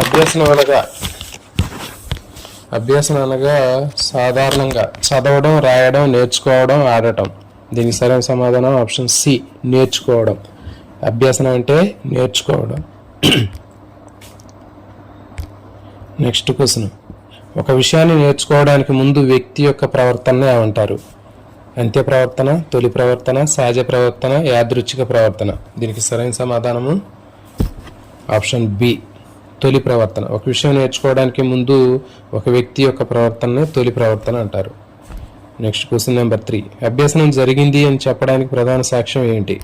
అభ్యాసన అనగా సాధారణంగా చదవడం, రాయడం, నేర్చుకోవడం, ఆడటం. దీనికి సరైన సమాధానం ఆప్షన్ సి, నేర్చుకోవడం. అభ్యాసన అంటే నేర్చుకోవడం. Next question. ఒక విషయాన్ని నేర్చుకోవడానికి ముందు వ్యక్తి యొక్క ప్రవర్తన ఏమంటారు? అంత్య ప్రవర్తన, తొలి ప్రవర్తన, సహజ ప్రవర్తన, యాదృచ్ఛిక ప్రవర్తన. దీనికి సరైన సమాధానము ఆప్షన్ బి, తొలి ప్రవర్తన. ఒక విషయం నేర్చుకోవడానికి ముందు ఒక వ్యక్తి యొక్క ప్రవర్తననే తొలి ప్రవర్తన అంటారు. Next question number 3. అభ్యసనం జరిగింది అని చెప్పడానికి ప్రధాన సాక్ష్యం ఏంటి?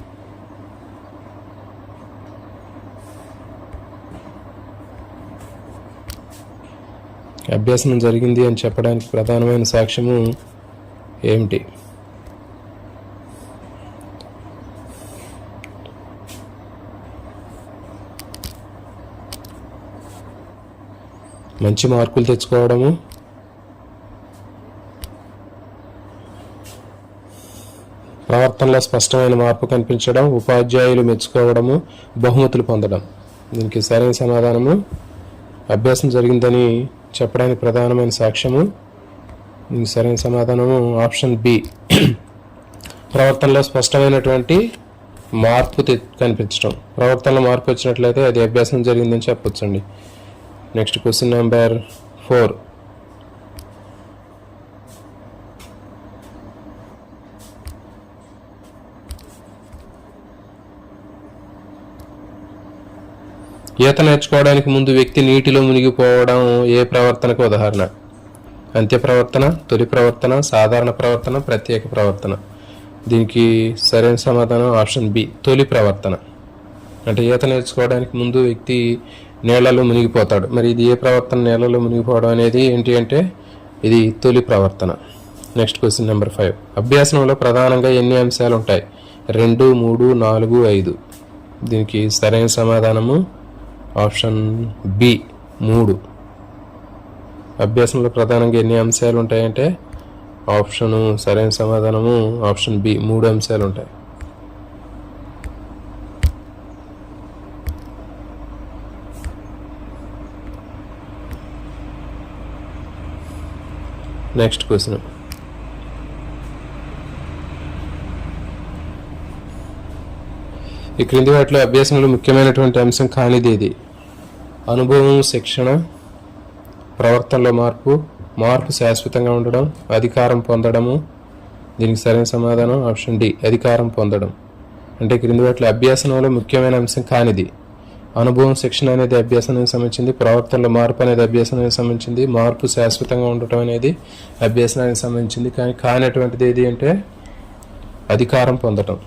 అభ్యసనం జరిగింది అని చెప్పడానికి ప్రధానమైన సాక్ష్యము ఏమిటి? మంచి మార్కులు తెచ్చుకోవడము, ప్రవర్తనలో స్పష్టమైన మార్పు కనిపించడం, ఉపాధ్యాయులు మెచ్చుకోవడము, బహుమతులు పొందడం. దీనికి సరైన సమాధానము అభ్యాసం జరిగిందని చెప్పడానికి ప్రధానమైన సాక్ష్యము. దీనికి సరైన సమాధానము ఆప్షన్ బి, ప్రవర్తనలో స్పష్టమైనటువంటి మార్పు కనిపించడం. ప్రవర్తనలో మార్పు వచ్చినట్లయితే అది అభ్యాసం జరిగిందని చెప్పొచ్చండి. Next question number 4. ఈత నేర్చుకోవడానికి ముందు వ్యక్తి నీటిలో మునిగిపోవడం ఏ ప్రవర్తనకు ఉదాహరణ? అంత్య ప్రవర్తన, తొలి ప్రవర్తన, సాధారణ ప్రవర్తన, ప్రత్యేక ప్రవర్తన. దీనికి సరైన సమాధానం ఆప్షన్ బి, తొలి ప్రవర్తన. అంటే ఈత నేర్చుకోవడానికి ముందు వ్యక్తి నీళ్లలో మునిగిపోతాడు. మరి ఇది ఏ ప్రవర్తన? నీళ్లలో మునిగిపోవడం అనేది ఏంటి అంటే ఇది తొలి ప్రవర్తన. Next question number 5. అభ్యాసంలో ప్రధానంగా ఎన్ని అంశాలు ఉంటాయి? 2, 3, 4, 5. దీనికి సరైన సమాధానము ఆప్షన్ బి, 3. అభ్యాసంలో ప్రధానంగా ఎన్ని అంశాలు ఉంటాయంటే సరైన సమాధానము ఆప్షన్ బి, 3 అంశాలు ఉంటాయి. Next question. ఈ క్రింది వాటిలో అభ్యాసంలో ముఖ్యమైనటువంటి అంశం కానిది ఏది? అనుభవం, శిక్షణ, ప్రవర్తనలో మార్పు శాశ్వతంగా ఉండడం, అధికారం పొందడము. దీనికి సరైన సమాధానం ఆప్షన్ డి, అధికారం పొందడం. అంటే క్రింది వాటిలో అభ్యాసంలో ముఖ్యమైన అంశం కానిది. అనుభవం, శిక్షణ అనేది అభ్యాసానికి సంబంధించింది. ప్రవర్తనలో మార్పు అనేది అభ్యాసానికి సంబంధించింది. మార్పు శాశ్వతంగా ఉండటం అనేది అభ్యాసానికి సంబంధించింది. కానీ కానటువంటిది ఏది అంటే అధికారం పొందటం.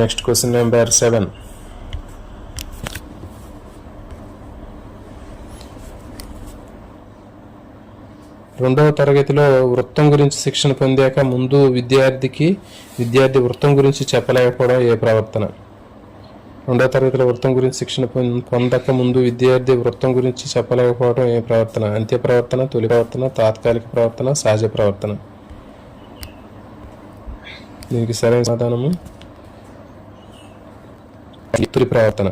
Next question number 7. రెండవ తరగతిలో వృత్తం గురించి శిక్షణ పొందాక ముందు విద్యార్థి వృత్తం గురించి చెప్పలేకపోవడం ఏ ప్రవర్తన? రెండవ తరగతిలో వృత్తం గురించి శిక్షణ పొందక ముందు విద్యార్థి వృత్తం గురించి చెప్పలేకపోవడం ఏ ప్రవర్తన? అంత్య ప్రవర్తన, తొలి ప్రవర్తన, తాత్కాలిక ప్రవర్తన, సహజ ప్రవర్తన. దీనికి సరైన సమాధానము తొలి ప్రవర్తన.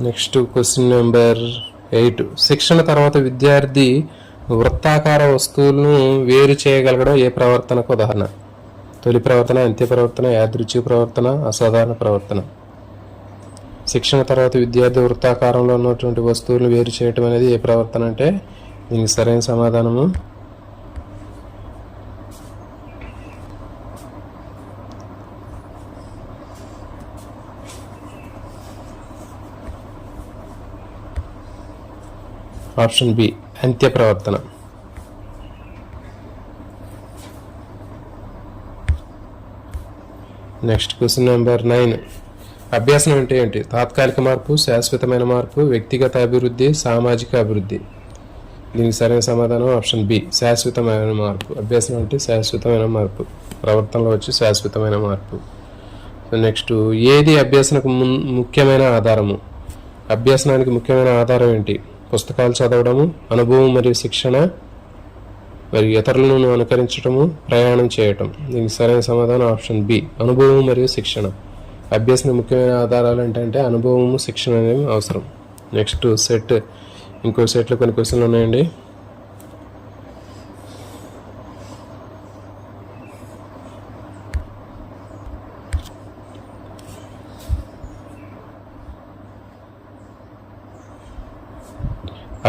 Next question number 8. శిక్షణ తర్వాత విద్యార్థి వృత్తాకార వస్తువులను వేరు చేయగలగడం ఏ ప్రవర్తనకు ఉదాహరణ? తొలి ప్రవర్తన, అంత్య ప్రవర్తన, యాదృచ్ఛిక ప్రవర్తన, అసాధారణ ప్రవర్తన. శిక్షణ తర్వాత విద్యార్థి వృత్తాకారంలో ఉన్నటువంటి వస్తువులను వేరు చేయటం అనేది ఏ ప్రవర్తన అంటే దీనికి సరైన సమాధానము ఆప్షన్ బి, అంత్య ప్రవర్తన. Next question number 9. అభ్యాసం అంటే ఏంటి? తాత్కాలిక మార్పు, శాశ్వతమైన మార్పు, వ్యక్తిగత అభివృద్ధి, సామాజిక అభివృద్ధి. దీనికి సరైన సమాధానం ఆప్షన్ బి, శాశ్వతమైన మార్పు. అభ్యాసం అంటే శాశ్వతమైన మార్పు, ప్రవర్తనలో వచ్చి శాశ్వతమైన మార్పు. నెక్స్ట్, ఏది అభ్యసనకు ముఖ్యమైన ఆధారము? అభ్యసనానికి ముఖ్యమైన ఆధారం ఏంటి? పుస్తకాలు చదవడము, అనుభవం మరియు శిక్షణ, మరియు ఇతరులను అనుకరించడము, ప్రయాణం చేయటం. దీనికి సరైన సమాధానం ఆప్షన్ బి, అనుభవం మరియు శిక్షణ. అభ్యసన ముఖ్యమైన ఆధారాలు ఏంటంటే అనుభవము, శిక్షణ అనేవి అవసరం. నెక్స్ట్ సెట్, ఇంకో సెట్లో కొన్ని క్వశ్చన్లు ఉన్నాయండి.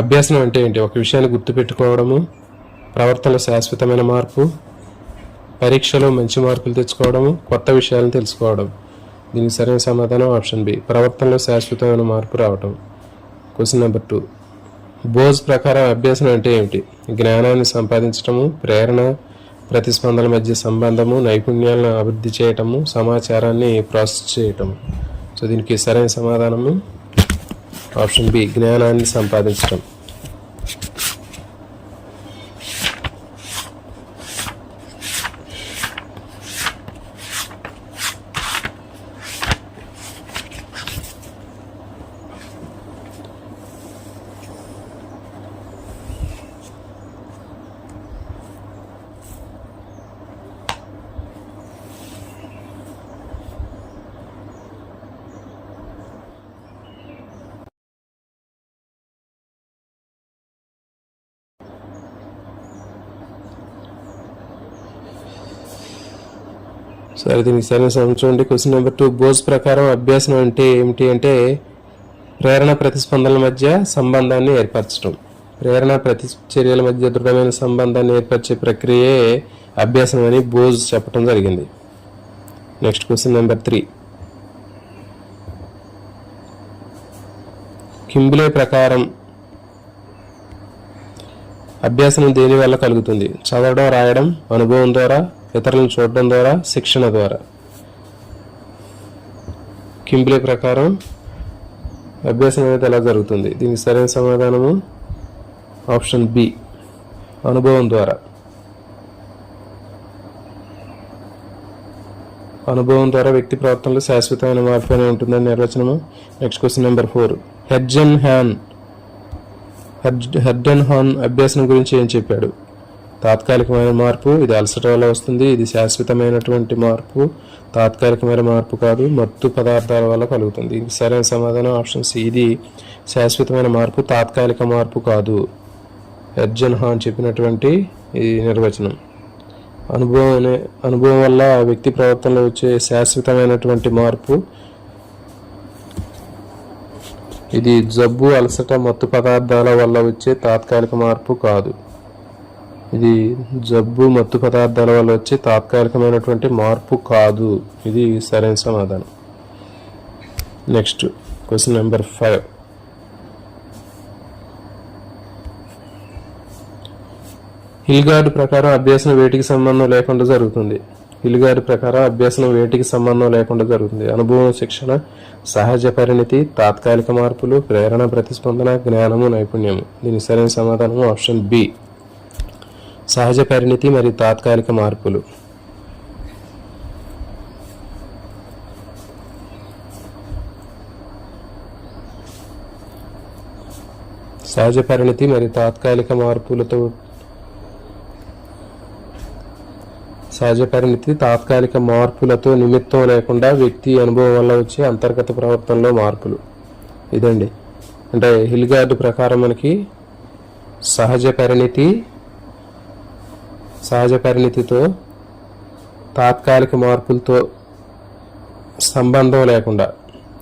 అభ్యాసనం అంటే ఏంటి? ఒక విషయాన్ని గుర్తుపెట్టుకోవడము, ప్రవర్తనలో శాశ్వతమైన మార్పు, పరీక్షలో మంచి మార్కులు తెచ్చుకోవడము, కొత్త విషయాలను తెలుసుకోవడం. దీనికి సరైన సమాధానం ఆప్షన్ బి, ప్రవర్తనలో శాశ్వతమైన మార్పు రావటం. క్వశ్చన్ నెంబర్ 2, బోజ్ ప్రకారం అభ్యాసనం అంటే ఏమిటి? జ్ఞానాన్ని సంపాదించటము, ప్రేరణ, ప్రతిస్పందనల మధ్య సంబంధము, నైపుణ్యాలను అభివృద్ధి చేయటము, సమాచారాన్ని ప్రాసెస్ చేయటము. సో దీనికి సరైన సమాధానము ఆప్షన్ బి, జ్ఞానాన్ని సంపాదించటం. సరే, దీనికి సరైన సమాధానం చూడండి. క్వశ్చన్ నెంబర్ 2, బోజ్ ప్రకారం అభ్యాసనం అంటే ఏమిటి అంటే ప్రేరణ ప్రతిస్పందనల మధ్య సంబంధాన్ని ఏర్పరచడం. ప్రేరణ ప్రతిచర్యల మధ్య దృఢమైన సంబంధాన్ని ఏర్పరిచే ప్రక్రియే అభ్యాసం అని బోజ్ చెప్పడం జరిగింది. నెక్స్ట్ క్వశ్చన్ నెంబర్ 3, కింబ్లే ప్రకారం అభ్యాసనం దేని వల్ల కలుగుతుంది? చదవడం, రాయడం, అనుభవం ద్వారా, ఇతరులను చూడడం ద్వారా, శిక్షణ ద్వారా. కింబ్లే ప్రకారం అభ్యాసం అనేది ఎలా జరుగుతుంది? దీనికి సరైన సమాధానము ఆప్షన్ బి, అనుభవం ద్వారా. అనుభవం ద్వారా వ్యక్తి ప్రవర్తనలో శాశ్వతమైన మార్పు అనేది ఉంటుందని నిర్వచనము. నెక్స్ట్ క్వశ్చన్ నెంబర్ 4, హెర్డెన్ హాన్ అభ్యాసం గురించి ఏం చెప్పాడు? తాత్కాలికమైన మార్పు, ఇది అలసట వల్ల వస్తుంది. ఇది శాశ్వతమైనటువంటి మార్పు, తాత్కాలికమైన మార్పు కాదు, మత్తు పదార్థాల వల్ల కలుగుతుంది. ఇది సరైన సమాధానం ఆప్షన్ సి, ఇది శాశ్వతమైన మార్పు, తాత్కాలిక మార్పు కాదు. హెర్డెన్ హాన్ చెప్పినటువంటి ఈ నిర్వచనం. అనుభవం వల్ల వ్యక్తి ప్రవర్తనలో వచ్చే శాశ్వతమైనటువంటి మార్పు, ఇది జబ్బు, అలసట, మత్తు పదార్థాల వల్ల వచ్చే తాత్కాలిక మార్పు కాదు. ఇది జబ్బు, మత్తు పదార్థాల వల్ల వచ్చే తాత్కాలికమైనటువంటి మార్పు కాదు. ఇది సరైన సమాధానం. నెక్స్ట్ క్వశ్చన్ నెంబర్ 5, హిల్గార్డ్ ప్రకారం అభ్యాసం వేటికి సంబంధం లేకుండా జరుగుతుంది? హిల్గార్డ్ ప్రకారం అభ్యాసం వేటికి సంబంధం లేకుండా జరుగుతుంది? అనుభవం, శిక్షణ, సహజ పరిణితి, తాత్కాలిక మార్పులు, ప్రేరణ, ప్రతిస్పందన, జ్ఞానము, నైపుణ్యము. దీనికి సరైన సమాధానం ఆప్షన్ బి, సహజ పరిణితి మరియు తాత్కాలిక మార్పులు. సహజ పరిణితి మరియు తాత్కాలిక మార్పులతో నిమిత్తం లేకుండా వ్యక్తి అనుభవం వల్ల వచ్చే అంతర్గత ప్రవర్తనలో మార్పులు. ఇదండి. అంటే హిల్గార్డ్ ప్రకారం మనకి సహజ పరిణితితో తాత్కాలిక మార్పులతో సంబంధం లేకుండా,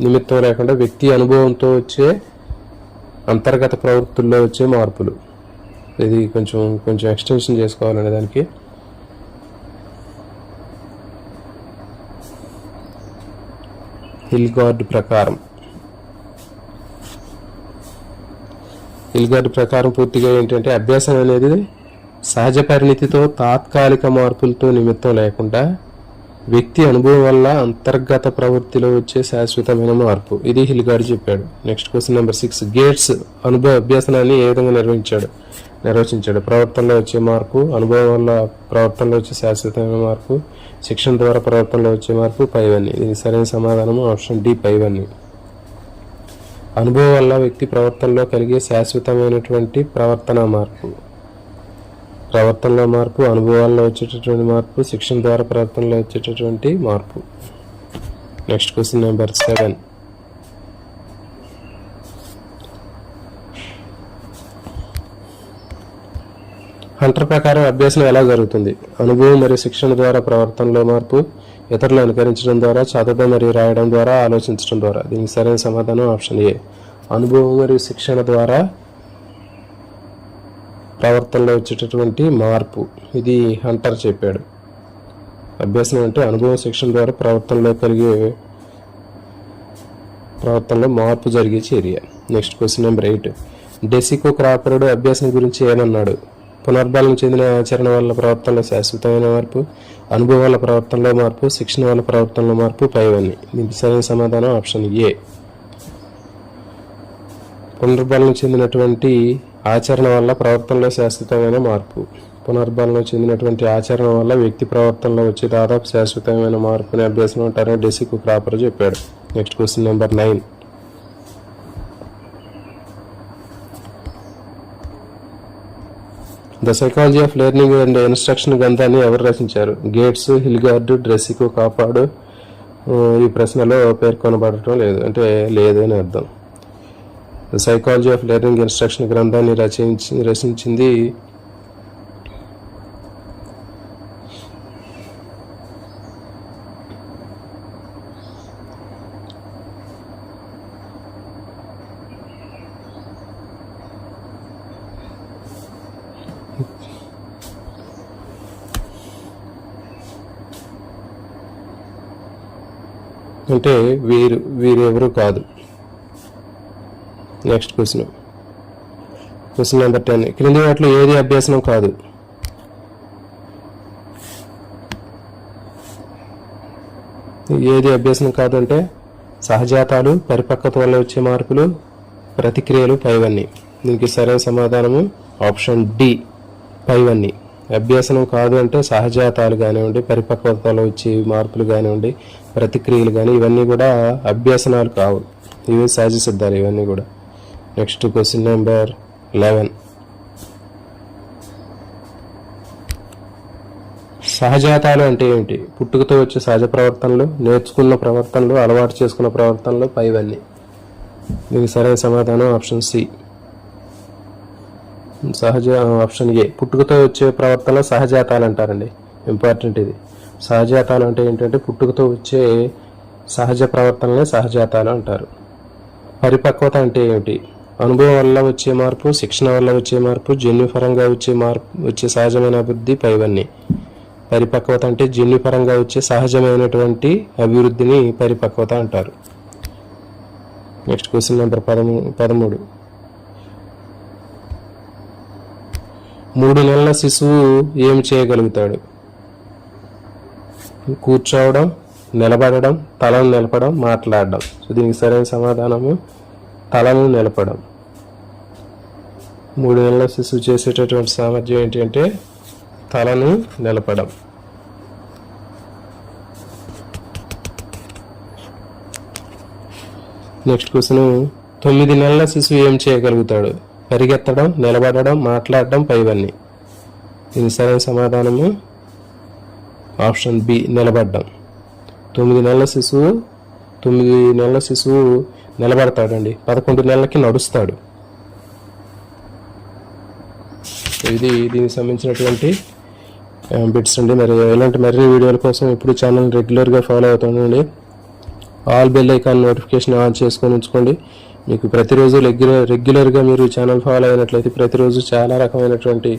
నిమిత్తం లేకుండా వ్యక్తి అనుభవంతో వచ్చే అంతర్గత ప్రవృత్తుల్లో వచ్చే మార్పులు. ఇది కొంచెం ఎక్స్టెన్షన్ చేసుకోవాలండి దానికి. హిల్గార్డ్ ప్రకారం పూర్తిగా ఏంటంటే అభ్యాసం అనేది సహజ పరిణితితో తాత్కాలిక మార్పులతో నిమిత్తం లేకుండా వ్యక్తి అనుభవం వల్ల అంతర్గత ప్రవృత్తిలో వచ్చే శాశ్వతమైన మార్పు. ఇది హిల్గార్డ్ చెప్పాడు. నెక్స్ట్ క్వశ్చన్ నెంబర్ 6, గేట్స్ అభ్యాసనాన్ని ఏ విధంగా నిర్వహించాడు? నిర్వచించాడు. ప్రవర్తనలో వచ్చే మార్పు, అనుభవం వల్ల ప్రవర్తనలో వచ్చే శాశ్వతమైన మార్పు, శిక్షణ ద్వారా ప్రవర్తనలో వచ్చే మార్పు పైవన్నీ. దీనికి సరైన సమాధానము ఆప్షన్ డి పైవన్నీ. అనుభవం వల్ల వ్యక్తి ప్రవర్తనలో కలిగే శాశ్వతమైనటువంటి ప్రవర్తన మార్పు, ప్రవర్తనలో మార్పు, అనుభవాల్లో వచ్చేటటువంటి మార్పు, శిక్షణ ద్వారా ప్రవర్తనలో వచ్చేటటువంటి మార్పు. Next question number 7. హంటర్ ప్రకారం అభ్యాసం ఎలా జరుగుతుంది? అనుభవం మరియు శిక్షణ ద్వారా ప్రవర్తనలో మార్పు, ఇతరులు అనుకరించడం ద్వారా, చదవడం మరియు రాయడం ద్వారా, ఆలోచించడం ద్వారా. దీనికి సరైన సమాధానం ఆప్షన్ ఏ. అనుభవం మరియు శిక్షణ ద్వారా ప్రవర్తనలో వచ్చేటటువంటి మార్పు. ఇది హంటర్ చెప్పాడు. అభ్యాసం అంటే అనుభవం శిక్షణ ద్వారా ప్రవర్తనలో మార్పు జరిగే చర్య. Next question number 8. డెసికో క్రాపరుడు అభ్యాసం గురించి ఏమన్నాడు? పునర్బలం చెందిన ఆచరణ వల్ల ప్రవర్తనలో శాశ్వతమైన మార్పు, అనుభవం వల్ల ప్రవర్తనలో మార్పు, శిక్షణ వల్ల ప్రవర్తనలో మార్పు పైవన్నీ. దీనికి సరైన సమాధానం ఆప్షన్ ఏ. పునర్బలం చెందినటువంటి ఆచరణ వల్ల ప్రవర్తనలో శాశ్వతమైన మార్పు. పునర్బలం చెందినటువంటి ఆచరణ వల్ల వ్యక్తి ప్రవర్తనలో వచ్చే దాదాపు శాశ్వతమైన మార్పుని అభ్యాసం అంటారని డెసికో క్రాపర్ చెప్పాడు. Next question number 9. The psychology of learning and instruction గ్రంథాన్ని ఎవరు రచించారు? గేట్స్, హిల్గార్డ్, డెసికో క్రాపర్డ్. ఈ ప్రశ్నలో పేర్కొనబడటం లేదు, అంటే లేదని అర్థం. The psychology of learning instruction గ్రంథాన్ని రచించింది అంటే వీరెవరు కాదు. Next question number 10. క్రింది వాటిలో ఏది అభ్యాసనం కాదు? ఏది అభ్యాసనం కాదు అంటే సహజాతాలు, పరిపక్వత వల్ల వచ్చే మార్పులు, ప్రతిక్రియలు పైవన్నీ. దీనికి సరైన సమాధానము ఆప్షన్ డి పైవన్నీ. అభ్యాసనం కాదు అంటే సహజాతాలు కానివ్వండి, పరిపక్వతలో వచ్చే మార్పులు కానివ్వండి, ప్రతిక్రియలు కానీ ఇవన్నీ కూడా అభ్యాసనాలు కావు, ఇవి సహజ సిద్ధాలు ఇవన్నీ కూడా. Next question number 11. సహజాతాలు అంటే ఏమిటి? పుట్టుకతో వచ్చే సహజ ప్రవర్తనలు, నేర్చుకున్న ప్రవర్తనలు, అలవాటు చేసుకున్న ప్రవర్తనలు పైవన్నీ. దీనికి సరైన సమాధానం ఆప్షన్ సి. Option A. పుట్టుకతో వచ్చే ప్రవర్తన సహజాతాలు అంటారండి. ఇంపార్టెంట్ ఇది. సహజాతాలు అంటే ఏంటంటే పుట్టుకతో వచ్చే సహజ ప్రవర్తనలే సహజాతాలు అంటారు. పరిపక్వత అంటే ఏమిటి? అనుభవం వల్ల వచ్చే మార్పు, శిక్షణ వల్ల వచ్చే మార్పు, జన్యుపరంగా వచ్చే సహజమైన అభివృద్ధి పైవన్నీ. పరిపక్వత అంటే జన్యుపరంగా వచ్చే సహజమైనటువంటి అభివృద్ధిని పరిపక్వత అంటారు. Next question number 13. 3 నెలల శిశువు ఏం చేయగలుగుతాడు? కూర్చోవడం, నిలబడడం, తలను నిలపడం, మాట్లాడడం. సో దీనికి సరైన సమాధానము తలను నిలపడం. 3 నెలల శిశువు చేసేటటువంటి సామర్థ్యం ఏంటి అంటే తలను నిలపడం. Next question. 9 నెలల శిశువు ఏం చేయగలుగుతాడు? పరిగెత్తడం, నిలబడడం, మాట్లాడడం పైవన్నీ. దీని సరైన సమాధానము ఆప్షన్ బి నిలబడడం. 9 నెలల శిశువు నిలబడతాడండి. 11 నెలలకి నడుస్తాడు. ఇది దీనికి సంబంధించినటువంటి బిట్స్ అండి. మరి ఇలాంటి మరిన్ని వీడియోల కోసం ఇప్పుడు ఛానల్ రెగ్యులర్గా ఫాలో అవుతుండండి. All bell icon notification on చేసుకొని ఉంచుకోండి. మీకు ప్రతిరోజు రెగ్యులర్గా మీరు ఛానల్ ఫాలో అయినట్లయితే ప్రతిరోజు చాలా రకమైనటువంటి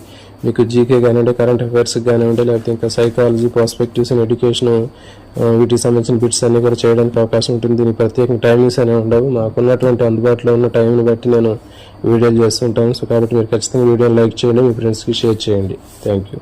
మీకు జీకే కానివ్వండి, కరెంట్ అఫైర్స్ కానివ్వండి, లేకపోతే ఇంకా సైకాలజీ, పర్స్పెక్టివ్స్ అండ్ ఎడ్యుకేషన్ వీటికి సంబంధించిన బిట్స్ అన్ని కూడా చేయడానికి అవకాశం ఉంటుంది. దీనికి ప్రత్యేక టైమింగ్స్ అనేవి ఉండవు. మాకున్నటువంటి అందుబాటులో ఉన్న టైంని బట్టి నేను వీడియోలు చేస్తుంటాను. సో కాబట్టి మీరు ఖచ్చితంగా వీడియోని లైక్ చేయండి, మీ ఫ్రెండ్స్కి షేర్ చేయండి. Thank you.